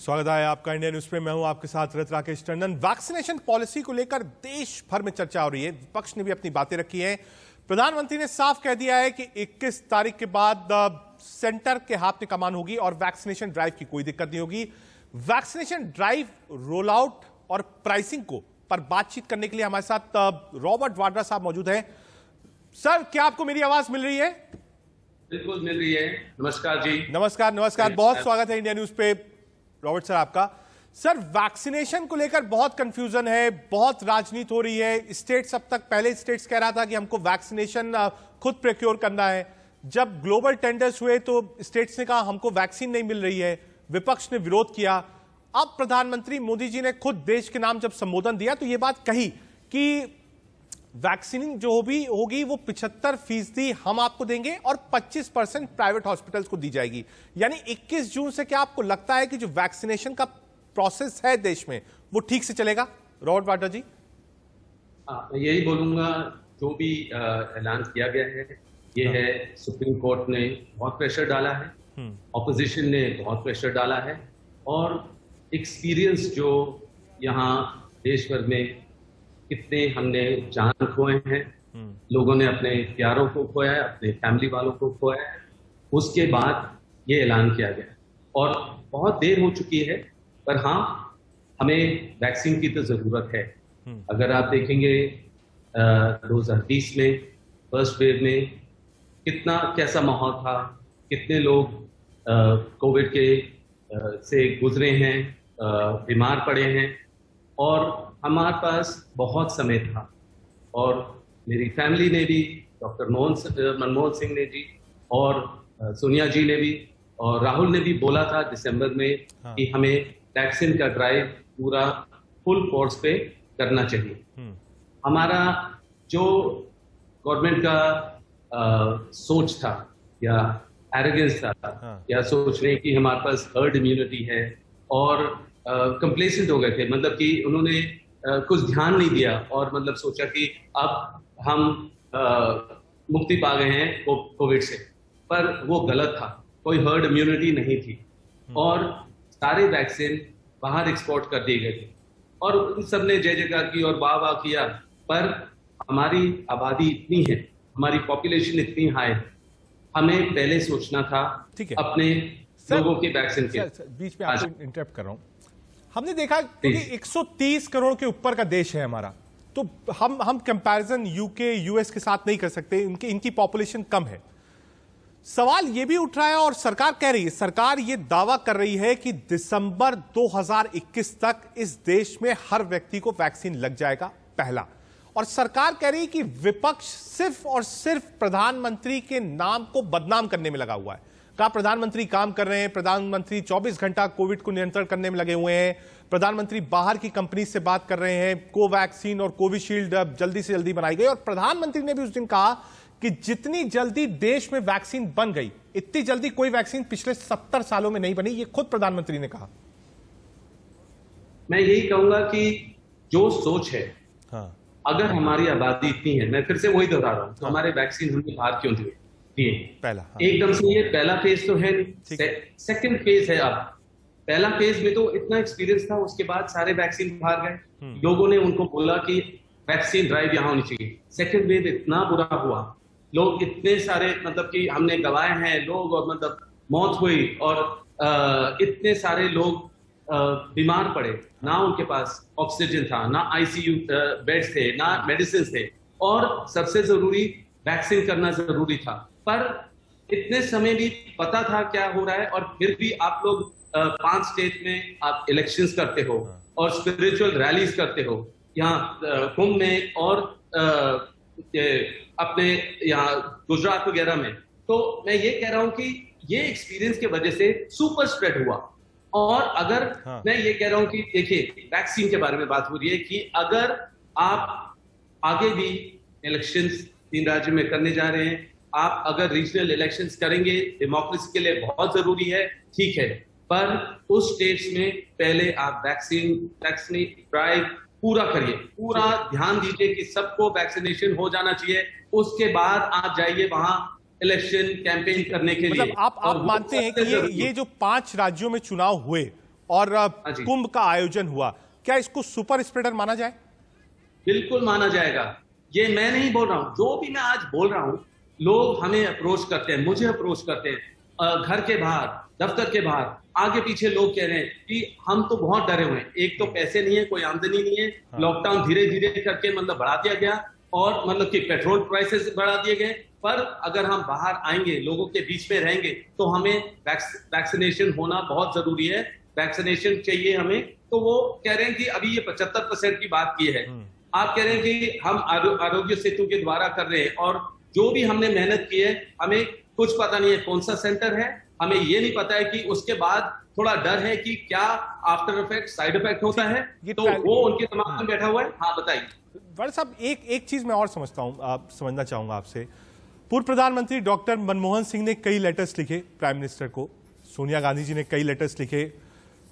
स्वागत है आपका इंडिया न्यूज पे। मैं हूं आपके साथ रत राकेश टंडन। वैक्सीनेशन पॉलिसी को लेकर देश भर में चर्चा हो रही है। विपक्ष ने भी अपनी बातें रखी हैं। प्रधानमंत्री ने साफ कह दिया है कि 21 तारीख के बाद सेंटर के हाथ में कमान होगी और वैक्सीनेशन ड्राइव की कोई दिक्कत नहीं होगी। वैक्सीनेशन ड्राइव, रोल आउट और प्राइसिंग को पर बातचीत करने के लिए हमारे साथ रॉबर्ट वाड्रा साहब मौजूद हैं। सर, क्या आपको मेरी आवाज मिल रही है? बिल्कुल मिल रही है। नमस्कार जी। नमस्कार नमस्कार, बहुत स्वागत है इंडिया न्यूज पे रॉबर्ट सर आपका। सर, वैक्सीनेशन को लेकर बहुत कंफ्यूजन है, बहुत राजनीति हो रही है। स्टेट्स अब तक, पहले स्टेट्स कह रहा था कि हमको वैक्सीनेशन खुद प्रोक्योर करना है। जब ग्लोबल टेंडर्स हुए तो स्टेट्स ने कहा हमको वैक्सीन नहीं मिल रही है, विपक्ष ने विरोध किया। अब प्रधानमंत्री मोदी जी ने खुद देश के नाम जब संबोधन दिया तो यह बात कही कि वैक्सीनिंग जो भी होगी वो 75% हम आपको देंगे और 25% प्राइवेट हॉस्पिटल्स को दी जाएगी। यानी 21 जून से क्या आपको लगता है कि जो वैक्सीनेशन का प्रोसेस है देश में वो ठीक से चलेगा? रॉबर्ट वाड्रा जी। मैं यही बोलूंगा, जो भी ऐलान किया गया है ये है, सुप्रीम कोर्ट ने बहुत प्रेशर डाला है, ऑपोजिशन ने बहुत प्रेशर डाला है और एक्सपीरियंस जो यहाँ देश भर में कितने हमने जान खोए हैं, लोगों ने अपने प्यारों को खोया है, अपने फैमिली वालों को खोया है, उसके बाद ये ऐलान किया गया और बहुत देर हो चुकी है। पर हाँ, हमें वैक्सीन की तो जरूरत है। अगर आप देखेंगे 2020 में फर्स्ट वेव में कैसा माहौल था, कितने लोग कोविड के से गुजरे हैं, बीमार पड़े हैं और हमारे पास बहुत समय था। और मेरी फैमिली ने भी, डॉक्टर मनमोहन सिंह ने जी और सोनिया जी ने भी और राहुल ने भी बोला था दिसंबर में कि हमें वैक्सीन का ड्राइव पूरा फुल फोर्स पे करना चाहिए। हमारा जो गवर्नमेंट का सोच था या एरोगेंस था या सोच रहे कि हमारे पास हर्ड इम्यूनिटी है और कंप्लेसेंट हो गए थे, मतलब कि उन्होंने कुछ ध्यान नहीं दिया और मतलब सोचा कि अब हम मुक्ति पा गए हैं कोविड से, पर वो गलत था। कोई हर्ड इम्यूनिटी नहीं थी और सारे वैक्सीन बाहर एक्सपोर्ट कर दिए गए थे और उन सब ने जय जयकार की और वाह वाह किया। पर हमारी आबादी इतनी है, हमारी पॉपुलेशन इतनी हाई है, हमें पहले सोचना था अपने लोगों के वैक्सीन के। बीच में आपको इंटरप्ट कर रहा हूं। हमने देखा कि 130 करोड़ के ऊपर का देश है हमारा, तो हम कंपैरिजन यूके यूएस के साथ नहीं कर सकते, इनकी पॉपुलेशन कम है। सवाल यह भी उठ रहा है और सरकार कह रही है, सरकार यह दावा कर रही है कि दिसंबर 2021 तक इस देश में हर व्यक्ति को वैक्सीन लग जाएगा, पहला। और सरकार कह रही है कि विपक्ष सिर्फ और सिर्फ प्रधानमंत्री के नाम को बदनाम करने में लगा हुआ है। कहा प्रधानमंत्री काम कर रहे हैं, प्रधानमंत्री 24 घंटा कोविड को नियंत्रण करने में लगे हुए हैं, प्रधानमंत्री बाहर की कंपनी से बात कर रहे हैं, कोवैक्सीन और कोविशील्ड जल्दी से जल्दी बनाई गई। और प्रधानमंत्री ने भी उस दिन कहा कि जितनी जल्दी देश में वैक्सीन बन गई, इतनी जल्दी कोई वैक्सीन पिछले 70 सालों में नहीं बनी। ये खुद प्रधानमंत्री ने कहा। मैं यही कहूंगा कि जो सोच है, अगर हमारी आबादी इतनी है, मैं फिर से वही दोहरा रहा हूं, तो हमारे वैक्सीन हमने बाहर क्यों दिए? पहला एकदम से ये पहला फेज तो है, सेकंड फेज है। अब पहला फेज में तो इतना एक्सपीरियंस था, उसके बाद सारे वैक्सीन बाहर गए, लोगों ने उनको बोला कि वैक्सीन ड्राइव यहां होनी चाहिए। सेकंड वेव इतना बुरा हुआ, लोग इतने सारे, मतलब कि हमने गवाए हैं लोग और मतलब मौत हुई और इतने सारे लोग बीमार पड़े, ना उनके पास ऑक्सीजन था, ना आईसीयू बेड्स थे, ना मेडिसिन थे और सबसे जरूरी वैक्सीन करना जरूरी था। पर इतने समय भी पता था क्या हो रहा है और फिर भी आप लोग 5 स्टेट में आप इलेक्शंस करते हो और स्पिरिचुअल रैलीज करते हो, यहाँ कुंभ में और अपने यहाँ गुजरात वगैरह में। तो मैं ये कह रहा हूं कि ये एक्सपीरियंस की वजह से सुपर स्प्रेड हुआ। और अगर मैं ये कह रहा हूं कि देखिए, वैक्सीन के बारे में बात हो रही है कि अगर आप आगे भी इलेक्शंस 3 राज्यों में करने जा रहे हैं, आप अगर रीजनल इलेक्शंस करेंगे, डेमोक्रेसी के लिए बहुत जरूरी है, ठीक है, पर उस स्टेट्स में पहले आप वैक्सीन ड्राइव पूरा करिए, पूरा ध्यान दीजिए कि सबको वैक्सीनेशन हो जाना चाहिए। उसके बाद आप जाइए वहां इलेक्शन कैंपेन करने के लिए। मतलब आप मानते हैं कि ये जो 5 राज्यों में चुनाव हुए और जी। कुंभ का आयोजन हुआ, क्या इसको सुपर स्प्रेडर माना जाए? बिल्कुल माना जाएगा। ये मैं नहीं बोल रहा हूं, जो भी मैं आज बोल रहा हूं, लोग हमें अप्रोच करते हैं, मुझे अप्रोच करते हैं, घर के बाहर, दफ्तर के बाहर, आगे पीछे लोग कह रहे हैं कि हम तो बहुत डरे हुए हैं। एक तो पैसे नहीं है, कोई आमदनी नहीं है, लॉकडाउन धीरे धीरे करके मतलब बढ़ा दिया गया और मतलब कि पेट्रोल प्राइसेस बढ़ा दिए गए। पर अगर हम बाहर आएंगे, लोगों के बीच में रहेंगे, तो हमें वैक्सीनेशन होना बहुत जरूरी है। वैक्सीनेशन चाहिए हमें। तो वो कह रहे हैं कि अभी ये 75% की बात की है, आप कह रहे हैं कि हम आरोग्य सेतु के द्वारा कर रहे हैं, और जो भी हमने मेहनत की है, हमें कुछ पता नहीं है कौन सा सेंटर है, हमें ये नहीं पता है कि उसके बाद थोड़ा डर है कि क्या आफ्टर इफेक्ट, साइड इफेक्ट होता है, तो वो उनके दिमाग में बैठा हुआ है। हाँ, बताइए। वड़ साहब, एक चीज मैं और समझना चाहूंगा आपसे। पूर्व प्रधानमंत्री डॉक्टर मनमोहन सिंह ने कई लेटर्स लिखे प्राइम मिनिस्टर को, सोनिया गांधी जी ने कई लेटर्स लिखे,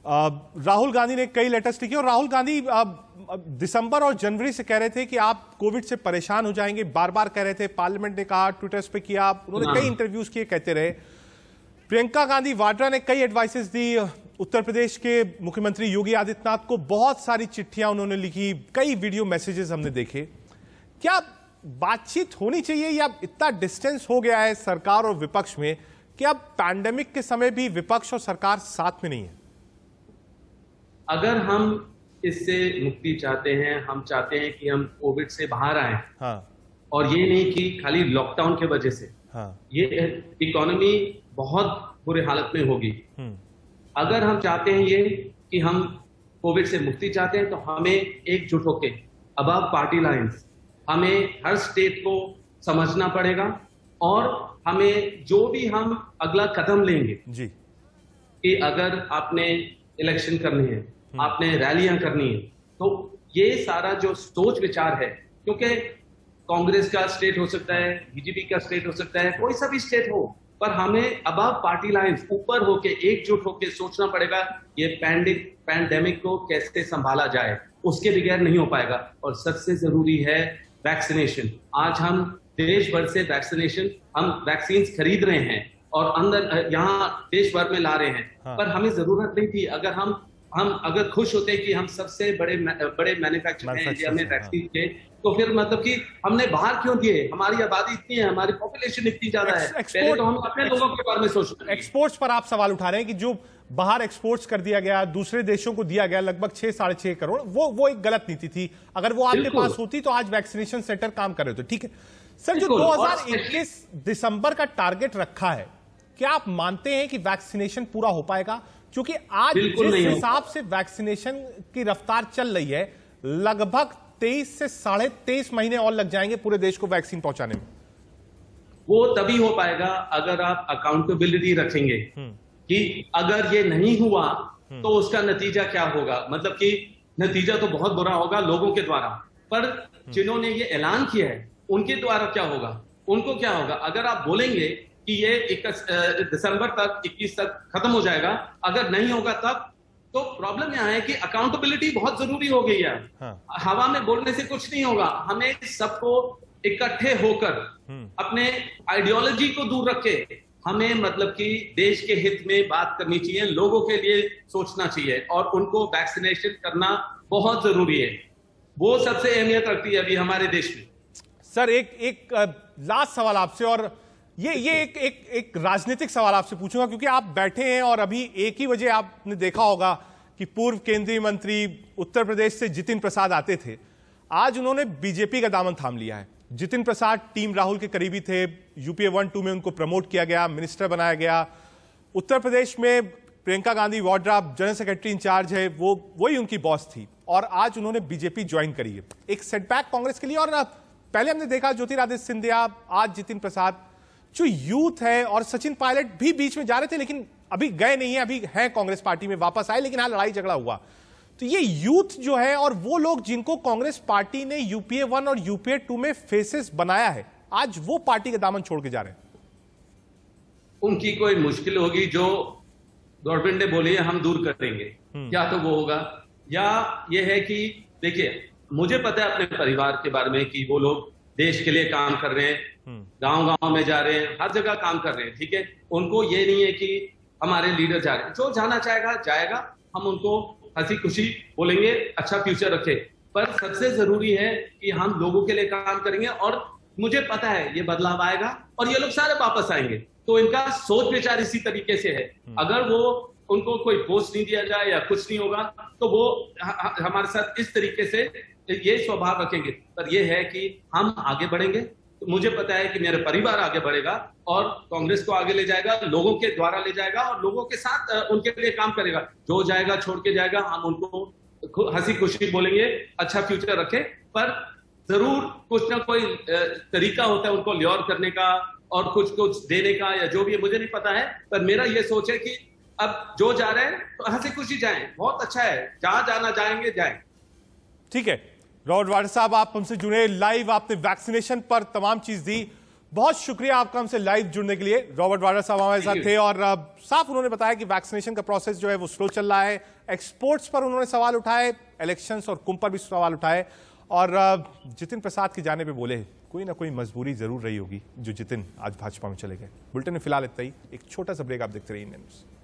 राहुल गांधी ने कई लेटर्स लिखे, और राहुल गांधी दिसंबर और जनवरी से कह रहे थे कि आप कोविड से परेशान हो जाएंगे, बार बार कह रहे थे। पार्लियामेंट ने कहा, ट्विटर्स पे किया, उन्होंने कई इंटरव्यूज किए, कहते रहे। प्रियंका गांधी वाड्रा ने कई एडवाइसेस दी, उत्तर प्रदेश के मुख्यमंत्री योगी आदित्यनाथ को बहुत सारी चिट्ठियां उन्होंने लिखी, कई वीडियो मैसेजेस हमने देखे। क्या बातचीत होनी चाहिए, या इतना डिस्टेंस हो गया है सरकार और विपक्ष में कि अब पैंडेमिक के समय भी विपक्ष और सरकार साथ में नहीं है? अगर हम इससे मुक्ति चाहते हैं, हम चाहते हैं कि हम कोविड से बाहर आए, हाँ, और ये नहीं कि खाली लॉकडाउन के वजह से, हाँ, ये इकोनॉमी बहुत बुरे हालत में होगी। अगर हम चाहते हैं ये कि हम कोविड से मुक्ति चाहते हैं, तो हमें एकजुट होकर अबव पार्टी लाइंस हमें हर स्टेट को समझना पड़ेगा, और हमें जो भी हम अगला कदम लेंगे जी, कि अगर आपने इलेक्शन करनी है, आपने रैलियां करनी है, तो ये सारा जो सोच विचार है, क्योंकि कांग्रेस का स्टेट हो सकता है, बीजेपी का स्टेट हो सकता है, कोई सा भी स्टेट हो, पर हमें अबव पार्टी लाइंस ऊपर होके एकजुट होके सोचना पड़ेगा ये पैंडेमिक को कैसे संभाला जाए। उसके बगैर नहीं हो पाएगा। और सबसे जरूरी है वैक्सीनेशन। आज हम देश भर से हम वैक्सीन खरीद रहे हैं और अंदर यहाँ देश भर में ला रहे हैं। हाँ। पर हमें जरूरत नहीं थी। अगर हम अगर खुश होते कि हम सबसे बड़े मैन्युफैक्चरर हैं इंडिया में वैक्सीन के, तो फिर मतलब कि हमने बाहर क्यों दिए? हमारी आबादी इतनी है, हमारी पॉपुलेशन इतनी ज्यादा है, पहले तो हम अपने लोगों के बारे में सोचते हैं। एक्सपोर्ट्स पर आप सवाल उठा रहे हैं कि जो बाहर एक्सपोर्ट्स कर दिया गया, दूसरे देशों को दिया गया लगभग 6-6.5 करोड़, वो एक गलत नीति थी। अगर वो आपके पास होती तो आज वैक्सीनेशन सेंटर काम कर रहे होते। ठीक है सर, जो 2021 दिसंबर का टारगेट रखा है, क्या आप मानते हैं कि वैक्सीनेशन पूरा हो पाएगा? क्योंकि आज जिस हिसाब से वैक्सीनेशन की रफ्तार चल रही है, लगभग 23 से 23.5 महीने और लग जाएंगे पूरे देश को वैक्सीन पहुंचाने में। वो तभी हो पाएगा अगर आप अकाउंटेबिलिटी रखेंगे कि अगर ये नहीं हुआ तो उसका नतीजा क्या होगा। मतलब कि नतीजा तो बहुत बुरा होगा लोगों के द्वारा, पर जिन्होंने ये ऐलान किया है उनके द्वारा क्या होगा, उनको क्या होगा? अगर आप बोलेंगे कि ये 21 तक खत्म हो जाएगा, अगर नहीं होगा तब, तो प्रॉब्लम यहां है कि अकाउंटेबिलिटी बहुत जरूरी हो गई है। हाँ। हवा में बोलने से कुछ नहीं होगा। हमें सबको इकट्ठे होकर अपने आइडियोलॉजी को दूर रख के हमें मतलब कि देश के हित में बात करनी चाहिए, लोगों के लिए सोचना चाहिए, और उनको वैक्सीनेशन करना बहुत जरूरी है। वो सबसे अहमियत रखती है अभी हमारे देश में। सर, एक लास्ट सवाल आपसे, और ये एक राजनीतिक सवाल आपसे पूछूंगा, क्योंकि आप बैठे हैं और अभी 1 ही बजे आपने देखा होगा कि पूर्व केंद्रीय मंत्री उत्तर प्रदेश से जितिन प्रसाद आते थे। आज उन्होंने बीजेपी का दामन थाम लिया है। जितिन प्रसाद टीम राहुल के करीबी थे, यूपीए 1-2 में उनको प्रमोट किया गया, मिनिस्टर बनाया गया। उत्तर प्रदेश में Priyanka Gandhi Vadra general secretary incharge है, वही उनकी बॉस थी, और आज उन्होंने बीजेपी ज्वाइन करी है। एक सेटबैक कांग्रेस के लिए। और पहले हमने देखा ज्योतिरादित्य सिंधिया, आज जितिन प्रसाद, जो यूथ है, और सचिन पायलट भी बीच में जा रहे थे लेकिन अभी गए नहीं है, अभी है कांग्रेस पार्टी में, वापस आए, लेकिन हाँ लड़ाई झगड़ा हुआ। तो ये यूथ जो है और वो लोग जिनको कांग्रेस पार्टी ने यूपीए 1 और यूपीए 2 में फेसेस बनाया है, आज वो पार्टी का दामन छोड़ के जा रहे हैं। उनकी कोई मुश्किल होगी जो गवर्नमेंट ने बोली है हम दूर करेंगे, या तो वो होगा, या ये है कि देखिए मुझे पता है अपने परिवार के बारे में कि वो लोग देश के लिए काम कर रहे हैं, गांव-गांव में जा रहे हैं, हर जगह काम कर रहे हैं। ठीक है, उनको ये नहीं है कि हमारे लीडर जा रहे हैं, जो जाना चाहेगा जाएगा, हम उनको हंसी खुशी बोलेंगे अच्छा फ्यूचर रखे। पर सबसे जरूरी है कि हम लोगों के लिए काम करेंगे, और मुझे पता है ये बदलाव आएगा और ये लोग सारे वापस आएंगे। तो इनका सोच विचार इसी तरीके से है। अगर वो उनको कोई पोस्ट नहीं दिया जाए या कुछ नहीं होगा तो वो हमारे साथ इस तरीके से ये स्वभाव रखेंगे। पर ये है कि हम आगे बढ़ेंगे, तो मुझे पता है कि मेरा परिवार आगे बढ़ेगा और कांग्रेस को आगे ले जाएगा, लोगों के द्वारा ले जाएगा और लोगों के साथ उनके लिए काम करेगा। जो जाएगा छोड़ के जाएगा, हम उनको हंसी खुशी बोलेंगे अच्छा फ्यूचर रखे। पर जरूर कुछ ना कोई तरीका होता है उनको ल्योर करने का और कुछ कुछ देने का, या जो भी है मुझे नहीं पता है। पर मेरा ये सोच है कि अब जो जा रहे हैं तो हंसी खुशी जाएं, बहुत अच्छा है, जहां जाना जाएंगे जाएं। ठीक है रॉबर्ट वाड्रा साहब, आप हमसे जुड़े लाइव, आपने वैक्सीनेशन पर तमाम चीज दी, बहुत शुक्रिया आपका हमसे लाइव जुड़ने के लिए। रॉबर्ट वाड्रा साहब हमारे साथ थे और साफ उन्होंने बताया कि वैक्सीनेशन का प्रोसेस जो है वो स्लो चल रहा है। एक्सपोर्ट्स पर उन्होंने सवाल उठाए, इलेक्शंस और कुंभ पर भी सवाल उठाए, और जितिन प्रसाद की जाने पे बोले कोई ना कोई मजबूरी जरूर रही होगी जो जितिन आज भाजपा में चले गए। बुलेटिन में फिलहाल इतना ही, एक छोटा सा ब्रेक, आप देखते रहिए इंडियन न्यूज़।